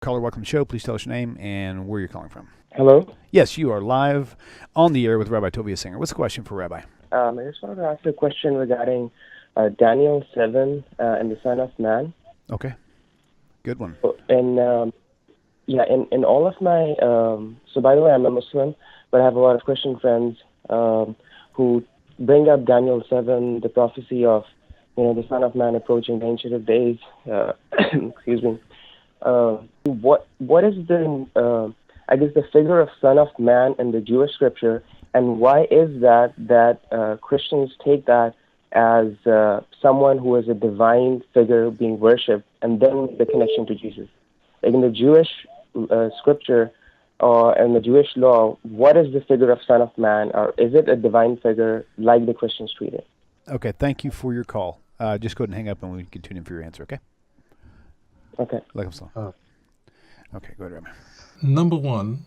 Caller, welcome to the show. Please tell us your name and where you're calling from. Hello? Yes, you are live on the air with Rabbi Tovia Singer. What's the question for Rabbi? I just wanted to ask a question regarding Daniel 7 and the Son of Man. Okay. Good one. And, in all of my... so, by the way, I'm a Muslim, but I have a lot of Christian friends who bring up Daniel 7, the prophecy of, the Son of Man approaching the Ancient of Days. Excuse me. What is the, the figure of Son of Man in the Jewish scripture, and why is that Christians take that as someone who is a divine figure being worshipped, and then the connection to Jesus? Like in the Jewish scripture and the Jewish law, what is the figure of Son of Man, or is it a divine figure like the Christians treat it? Okay, thank you for your call. Just go ahead and hang up and we can tune in for your answer, okay? Okay. Okay, go ahead, Rabbi. Number one,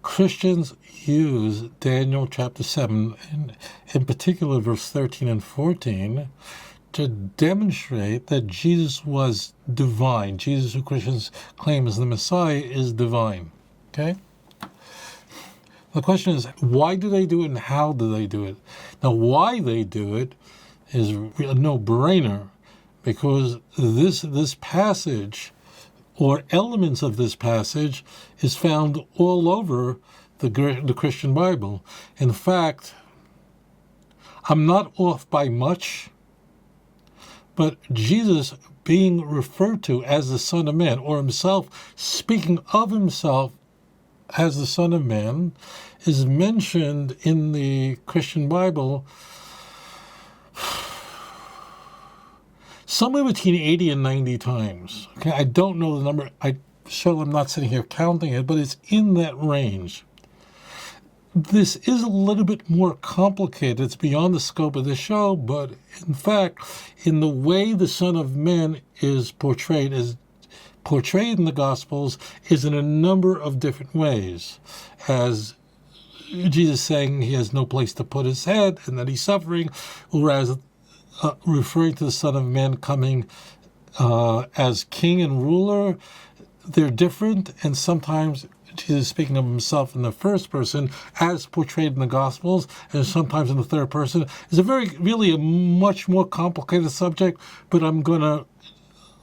Christians use Daniel chapter 7, in particular verse 13 and 14, to demonstrate that Jesus was divine. Jesus, who Christians claim is the Messiah, is divine. Okay? The question is, why do they do it and how do they do it? Now, why they do it is a no-brainer, because this passage, or elements of this passage, is found all over the Christian Bible. In fact, I'm not off by much, but Jesus being referred to as the Son of Man, or himself speaking of himself as the Son of Man, is mentioned in the Christian Bible somewhere between 80 and 90 times. Okay, I don't know the number. I'm not sitting here counting it, but it's in that range. This is a little bit more complicated. It's beyond the scope of the show, but in fact, in the way the Son of Man is portrayed in the Gospels is in a number of different ways. As Jesus saying he has no place to put his head and that he's suffering, whereas referring to the Son of Man coming as king and ruler, they're different, and sometimes Jesus speaking of himself in the first person as portrayed in the Gospels, and sometimes in the third person. It's really a much more complicated subject, but I'm going to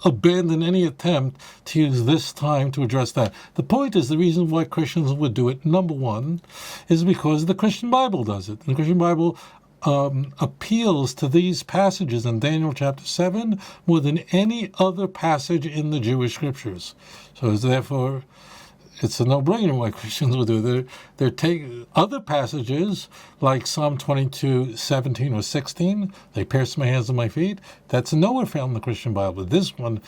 abandon any attempt to use this time to address that. The point is, the reason why Christians would do it, number one, is because the Christian Bible does it. The Christian Bible appeals to these passages in Daniel chapter 7 more than any other passage in the Jewish scriptures. So therefore, it's a no-brainer why Christians will do it. They're taking other passages like Psalm 22, 17 or 16, they pierced my hands and my feet. That's nowhere found in the Christian Bible. This one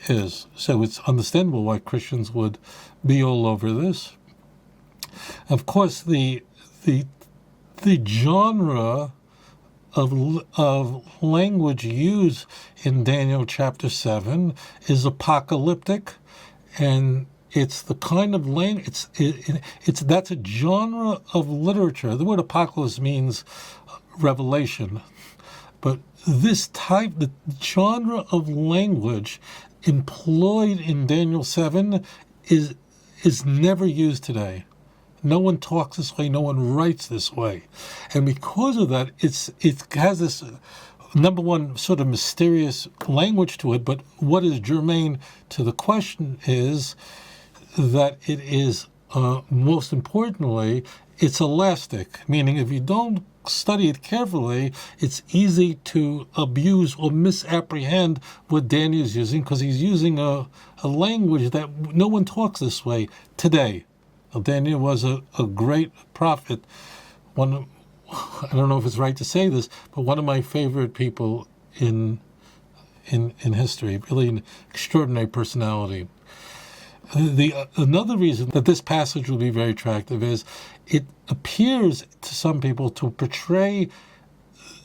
is. So it's understandable why Christians would be all over this. Of course, the genre of language used in Daniel chapter 7 is apocalyptic, and it's the kind of language, that's a genre of literature. The word apocalypse means revelation, but the genre of language employed in Daniel 7 is never used today. No one talks this way. No one writes this way. And because of that, it has this, number one, sort of mysterious language to it. But what is germane to the question is that it is, most importantly, it's elastic. Meaning if you don't study it carefully, it's easy to abuse or misapprehend what Daniel is using, because he's using a language that no one talks this way today. Daniel was a great prophet. I don't know if it's right to say this, but one of my favorite people in history, really an extraordinary personality. Another reason that this passage will be very attractive is it appears to some people to portray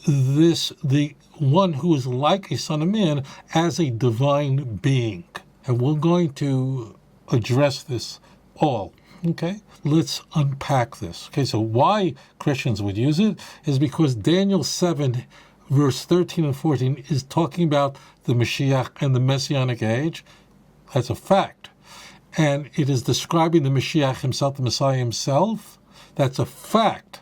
the one who is like a Son of Man as a divine being. And we're going to address this all. Okay, let's unpack this. Okay, so why Christians would use it is because Daniel 7, verse 13 and 14 is talking about the Mashiach and the Messianic age. That's a fact. And it is describing the Mashiach himself, the Messiah himself. That's a fact.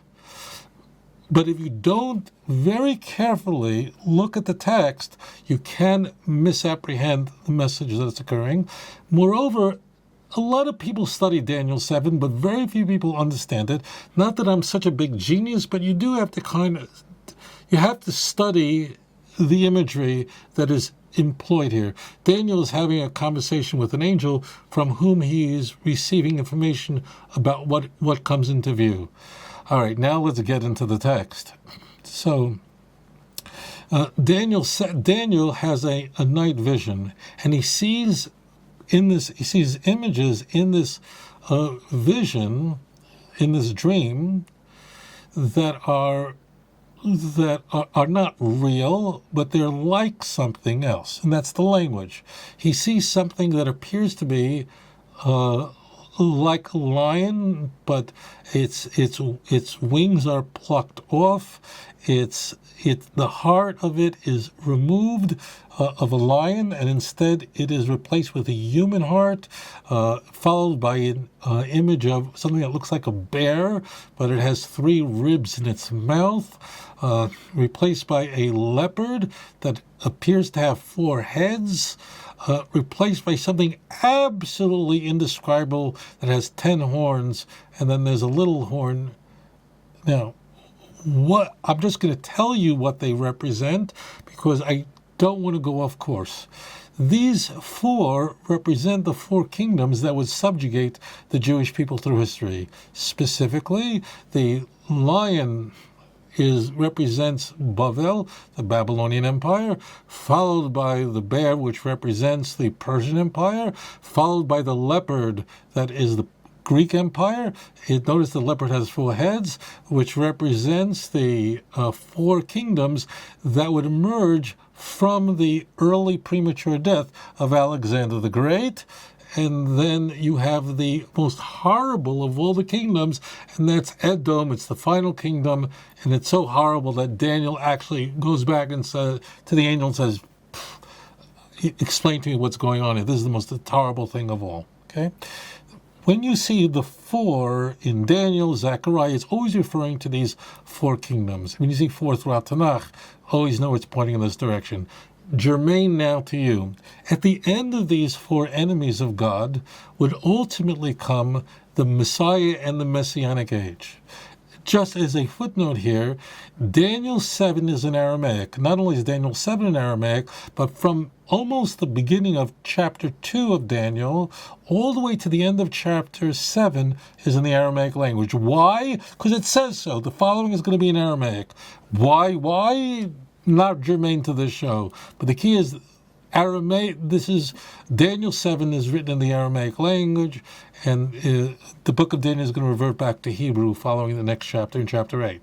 But if you don't very carefully look at the text, you can misapprehend the message that's occurring. Moreover, a lot of people study Daniel 7, but very few people understand it. Not that I'm such a big genius, but you do have to you have to study the imagery that is employed here. Daniel is having a conversation with an angel from whom he is receiving information about what comes into view. All right, now let's get into the text. So, Daniel has a night vision, and he sees images in this vision, in this dream, that are not real, but they're like something else, and that's the language. He sees something that appears to be like a lion, but its wings are plucked off. The heart of it is removed of a lion, and instead it is replaced with a human heart, followed by an image of something that looks like a bear, but it has 3 ribs in its mouth, replaced by a leopard that appears to have 4 heads, replaced by something absolutely indescribable that has 10 horns, and then there's a little horn. Now, I'm just going to tell you what they represent, because I don't want to go off course. These 4 represent the 4 kingdoms that would subjugate the Jewish people through history. Specifically, the lion represents Bavel, the Babylonian Empire, followed by the bear, which represents the Persian Empire, followed by the leopard, that is the Greek Empire. Notice the leopard has 4 heads, which represents the 4 kingdoms that would emerge from the early premature death of Alexander the Great. And then you have the most horrible of all the kingdoms, and that's Edom. It's the final kingdom, and it's so horrible that Daniel actually goes back and says to the angel and says, explain to me what's going on here. This is the most horrible thing of all. Okay? When you see the 4 in Daniel, Zechariah, it's always referring to these 4 kingdoms. When you see 4 throughout Tanakh, always know it's pointing in this direction. Germane now to you. At the end of these 4 enemies of God would ultimately come the Messiah and the Messianic age. Just as a footnote here, Daniel 7 is in Aramaic. Not only is Daniel 7 in Aramaic, but from almost the beginning of chapter 2 of Daniel, all the way to the end of chapter 7 is in the Aramaic language. Why? Because it says so. The following is going to be in Aramaic. Why? Not germane to this show. But the key is Aramaic. This is Daniel 7 is written in the Aramaic language, and the book of Daniel is going to revert back to Hebrew following the next chapter in chapter 8.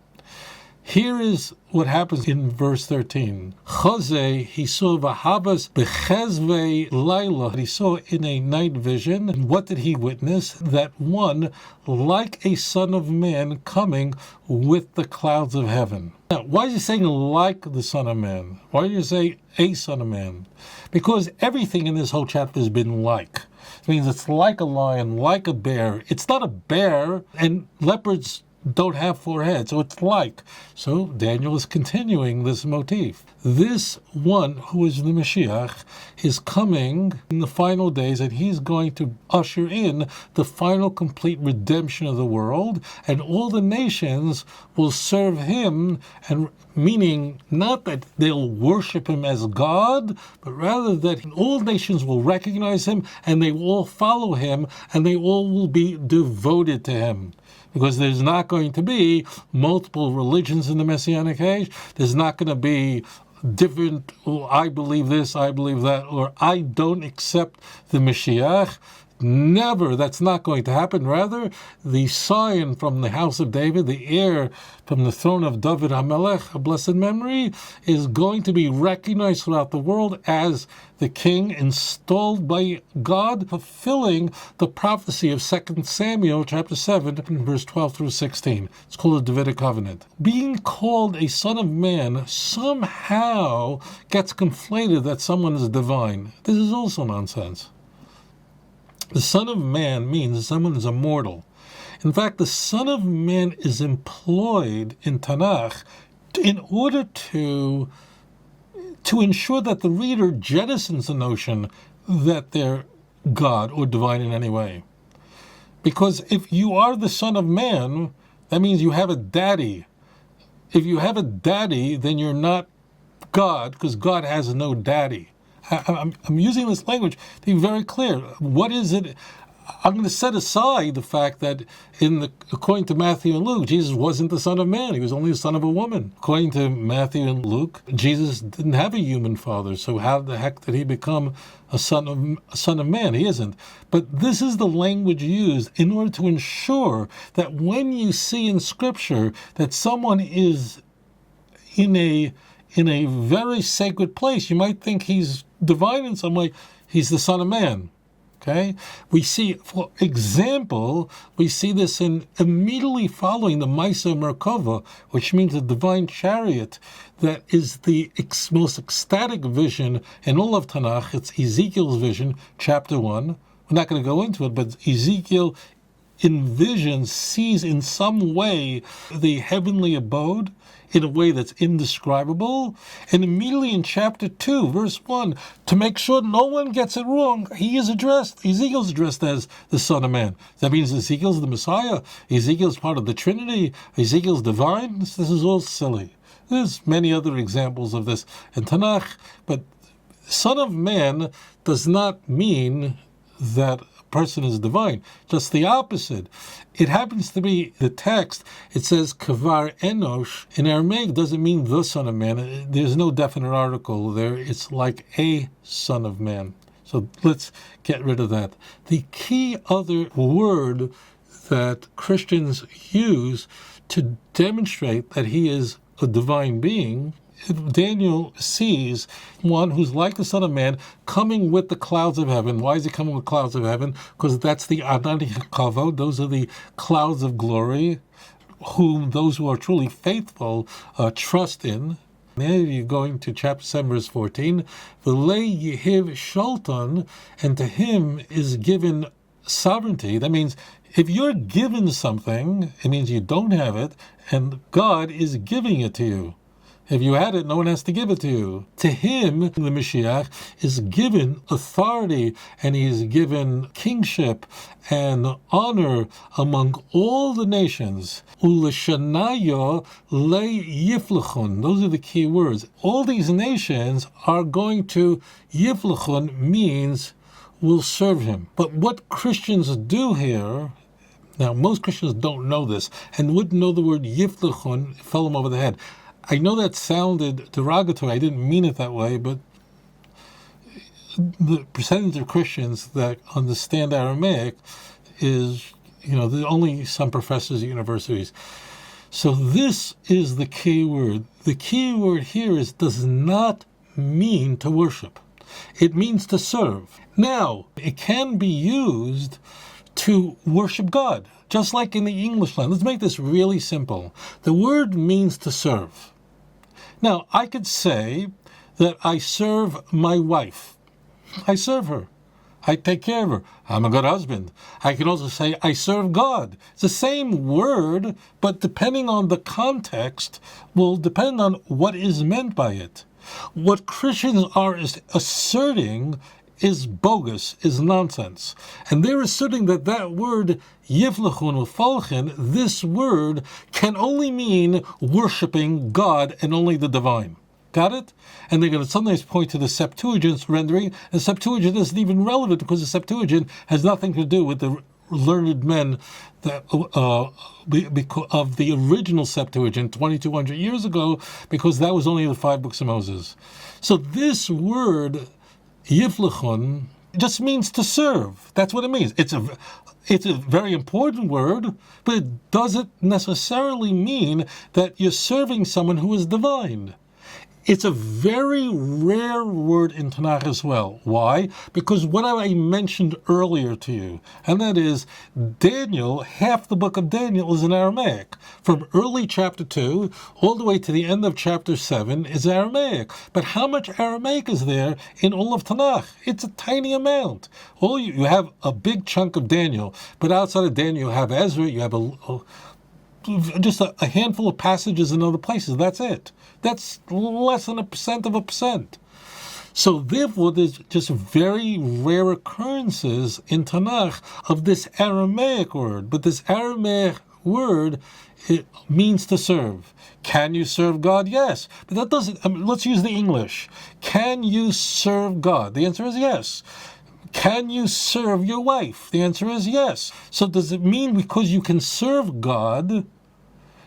Here is what happens in verse 13. Chazeh, he saw Vahabas bechezvei laila. He saw in a night vision. And what did he witness? That one, like a son of man, coming with the clouds of heaven. Now, why is he saying like the son of man? Why do you say a son of man? Because everything in this whole chapter has been like. It means it's like a lion, like a bear. It's not a bear, and leopards don't have 4 heads, so it's like. So Daniel is continuing this motif. This one who is the Mashiach is coming in the final days, and he's going to usher in the final complete redemption of the world, and all the nations will serve him, and meaning not that they'll worship him as God, but rather that all nations will recognize him, and they will all follow him, and they all will be devoted to him. Because there's not going to be multiple religions in the Messianic age. There's not going to be different, I believe this, I believe that, or I don't accept the Mashiach. Never. That's not going to happen. Rather, the scion from the house of David, the heir from the throne of David HaMelech, a blessed memory, is going to be recognized throughout the world as the king installed by God, fulfilling the prophecy of 2 Samuel chapter 7, verse 12 through 16. It's called the Davidic covenant. Being called a son of man somehow gets conflated that someone is divine. This is also nonsense. The Son of Man means someone is immortal. In fact, the Son of Man is employed in Tanakh in order to ensure that the reader jettisons the notion that they're God or divine in any way. Because if you are the Son of Man, that means you have a daddy. If you have a daddy, then you're not God, because God has no daddy. I'm using this language to be very clear. What is it? I'm going to set aside the fact that according to Matthew and Luke, Jesus wasn't the Son of Man. He was only the son of a woman. According to Matthew and Luke, Jesus didn't have a human father. So how the heck did he become a son of man? He isn't. But this is the language used in order to ensure that when you see in Scripture that someone is in a very sacred place, you might think he's divine in some way. He's the Son of Man. Okay, we see, for example, we see this in immediately following the Maisa Merkava, which means the divine chariot, that is the most ecstatic vision in all of Tanakh. It's Ezekiel's vision, chapter 1. We're not going to go into it, but Ezekiel envisions, sees in some way the heavenly abode in a way that's indescribable. And immediately in chapter 2, verse 1, to make sure no one gets it wrong, Ezekiel's addressed as the Son of Man. That means Ezekiel's the Messiah. Ezekiel's part of the Trinity. Ezekiel's divine. This is all silly. There's many other examples of this in Tanakh, but Son of Man does not mean that person is divine. Just the opposite. It happens to be the text. It says Kavar Enosh. In Aramaic, doesn't mean the Son of Man. There's no definite article there. It's like a Son of Man. So let's get rid of that. The key other word that Christians use to demonstrate that he is a divine being, Daniel sees one who's like the Son of Man coming with the clouds of heaven. Why is he coming with clouds of heaven? Because that's the Adonai Kavod. Those are the clouds of glory, whom those who are truly faithful trust in. There you're going to chapter 7, verse 14. V'lei yehiv shalton, and to him is given sovereignty. That means if you're given something, it means you don't have it, and God is giving it to you. If you had it, no one has to give it to you. To him, the Mashiach, is given authority, and he is given kingship and honor among all the nations. Uleshanayo le yiflechun. Those are the key words. All these nations are going to, yiflechun means will serve him. But what Christians do here, now most Christians don't know this, and wouldn't know the word yiflechun, it fell them over the head. I know that sounded derogatory. I didn't mean it that way, but the percentage of Christians that understand Aramaic is, there's only some professors at universities. So this is the key word. The key word here does not mean to worship. It means to serve. Now, it can be used to worship God, just like in the English language. Let's make this really simple. The word means to serve. Now, I could say that I serve my wife. I serve her. I take care of her. I'm a good husband. I can also say I serve God. It's the same word, but depending on the context, will depend on what is meant by it. What Christians are asserting is bogus, is nonsense. And they're asserting that word, yivlechun or folchen, this word can only mean worshiping God and only the divine. Got it? And they're going to sometimes point to the Septuagint's rendering, and Septuagint isn't even relevant because the Septuagint has nothing to do with the learned men that, of the original Septuagint 2,200 years ago, because that was only the 5 books of Moses. So this word, Yiflechun, just means to serve. That's what it means. It's a very important word, but it doesn't necessarily mean that you're serving someone who is divine. It's a very rare word in Tanakh as well. Why? Because what I mentioned earlier to you, and that is Daniel, half the book of Daniel is in Aramaic. From early chapter 2 all the way to the end of chapter 7 is Aramaic. But how much Aramaic is there in all of Tanakh? It's a tiny amount. You have a big chunk of Daniel, but outside of Daniel you have Ezra, you have just a handful of passages in other places. That's it. That's less than 1%. So therefore, there's just very rare occurrences in Tanakh of this Aramaic word. But this Aramaic word, it means to serve. Can you serve God? Yes. But that doesn't, let's use the English. Can you serve God? The answer is yes. Can you serve your wife? The answer is yes. So does it mean because you can serve God,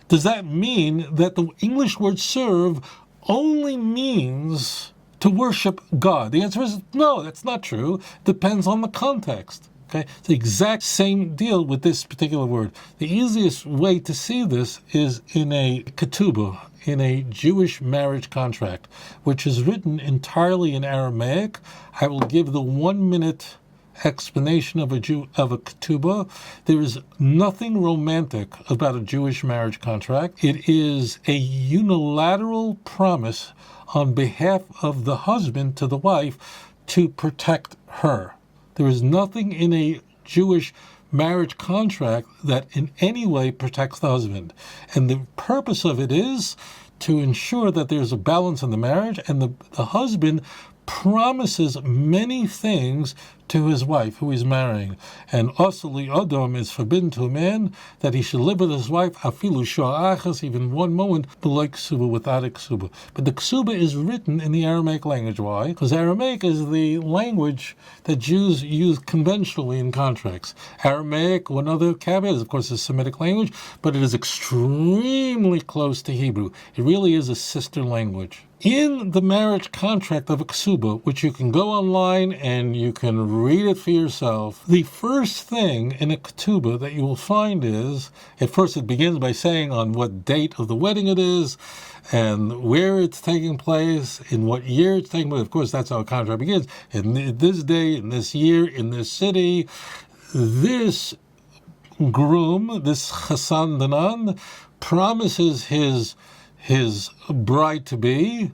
does that mean that the English word serve only means to worship God? The answer is no, that's not true. Depends on the context. Okay, it's the exact same deal with this particular word. The easiest way to see this is in a ketubah, in a Jewish marriage contract, which is written entirely in Aramaic. I will give the 1-minute explanation of a ketubah. There is nothing romantic about a Jewish marriage contract. It is a unilateral promise on behalf of the husband to the wife to protect her. There is nothing in a Jewish marriage contract that in any way protects the husband. And the purpose of it is to ensure that there's a balance in the marriage, and the husband promises many things to his wife who he's marrying. And Osli Odom is forbidden to a man that he should live with his wife, afilu sho'achas, even 1 moment, below ksuba, without a ksuba. But the ksuba is written in the Aramaic language. Why? Because Aramaic is the language that Jews use conventionally in contracts. Aramaic, one other caveat, is of course a Semitic language, but it is extremely close to Hebrew. It really is a sister language. In the marriage contract of a ksuba, which you can go online and you can read it for yourself, the first thing in a ketubah that you will find is, at first it begins by saying on what date of the wedding it is, and where it's taking place, in what year it's taking place. Of course, that's how a contract begins. In this day, in this year, in this city, this groom, this Chassan Danan, promises his bride-to-be,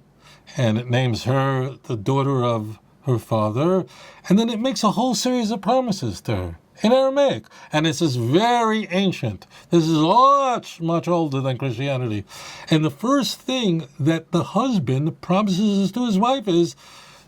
and it names her the daughter of her father, and then it makes a whole series of promises to her in Aramaic. And this is very ancient. This is much, much older than Christianity. And the first thing that the husband promises to his wife is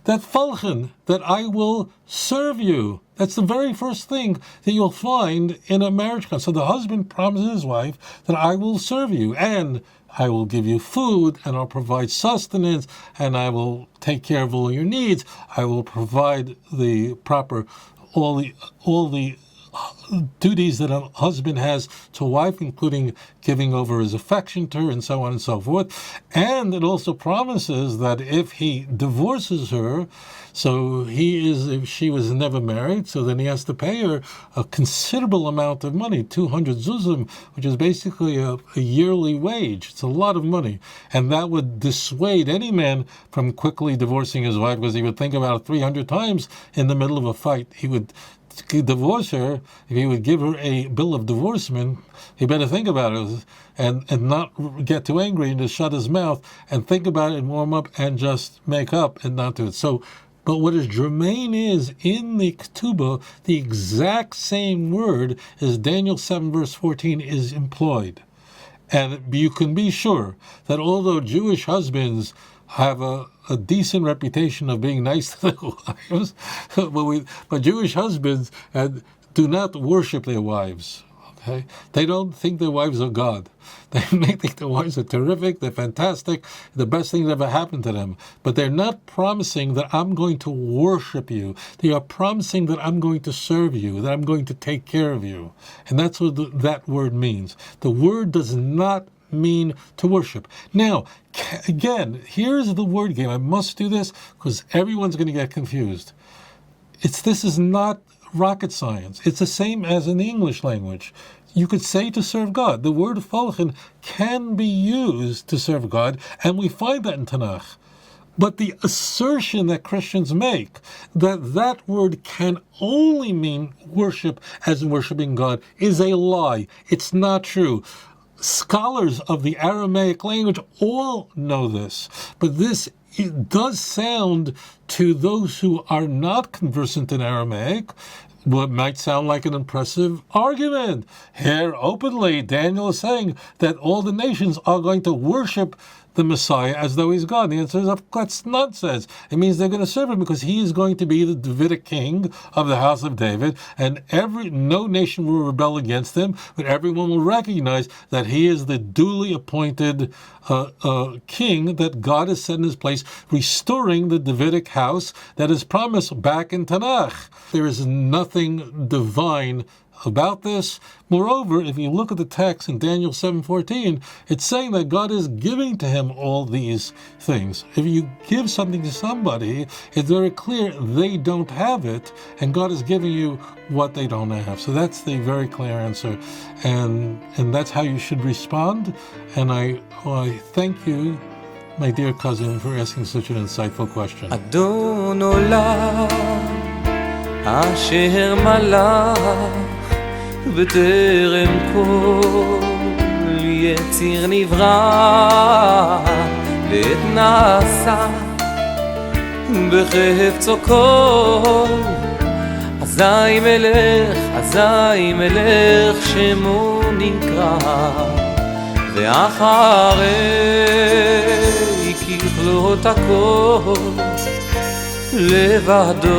that falchen, that I will serve you. That's the very first thing that you'll find in a marriage contract. So the husband promises his wife that I will serve you, and I will give you food, and I'll provide sustenance, and I will take care of all your needs. I will provide the proper, all the duties that a husband has to a wife, including giving over his affection to her, and so on and so forth. And it also promises that if he divorces her, if she was never married, so then he has to pay her a considerable amount of money, 200 zuzim, which is basically a yearly wage. It's a lot of money. And that would dissuade any man from quickly divorcing his wife, because he would think about it 300 times in the middle of a fight. He would divorce her. If he would give her a bill of divorcement, he better think about it and not get too angry and just shut his mouth and think about it and warm up and just make up and not do it. So, but what is germane is, in the ketubah, the exact same word as Daniel 7 verse 14 is employed. And you can be sure that although Jewish husbands have a decent reputation of being nice to their wives, but Jewish husbands do not worship their wives. Okay? They don't think their wives are God. They may think their wives are terrific, they're fantastic, the best thing that ever happened to them. But they're not promising that I'm going to worship you. They are promising that I'm going to serve you, that I'm going to take care of you. And that's what that word means. The word does not mean to worship. Now, again, here's the word game. I must do this because everyone's going to get confused. This is not rocket science. It's the same as in the English language. You could say to serve God. The word falchen can be used to serve God, and we find that in Tanakh. But the assertion that Christians make that that word can only mean worship as in worshiping God is a lie. It's not true. Scholars of the Aramaic language all know this, but this it does sound to those who are not conversant in Aramaic what might sound like an impressive argument. Here, openly, Daniel is saying that all the nations are going to worship the Messiah as though he's God. The answer is, that's nonsense. It means they're going to serve him because he is going to be the Davidic king of the house of David, and no nation will rebel against him, but everyone will recognize that he is the duly appointed king that God has set in his place, restoring the Davidic house that is promised back in Tanakh. There is nothing divine about this. Moreover, if you look at the text in Daniel 7:14, it's saying that God is giving to him all these things. If you give something to somebody, it's very clear they don't have it, and God is giving you what they don't have. So that's the very clear answer, and that's how you should respond. And I thank you, my dear cousin, for asking such an insightful question. Adon olam asher malach בטרם כל יציר נברא לעת נעשה בחפצו כל אזי מלך שמו נקרא ואחרי ככלות הכל לבדו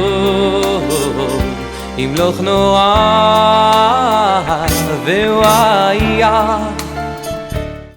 ימלוך נורא והוא היה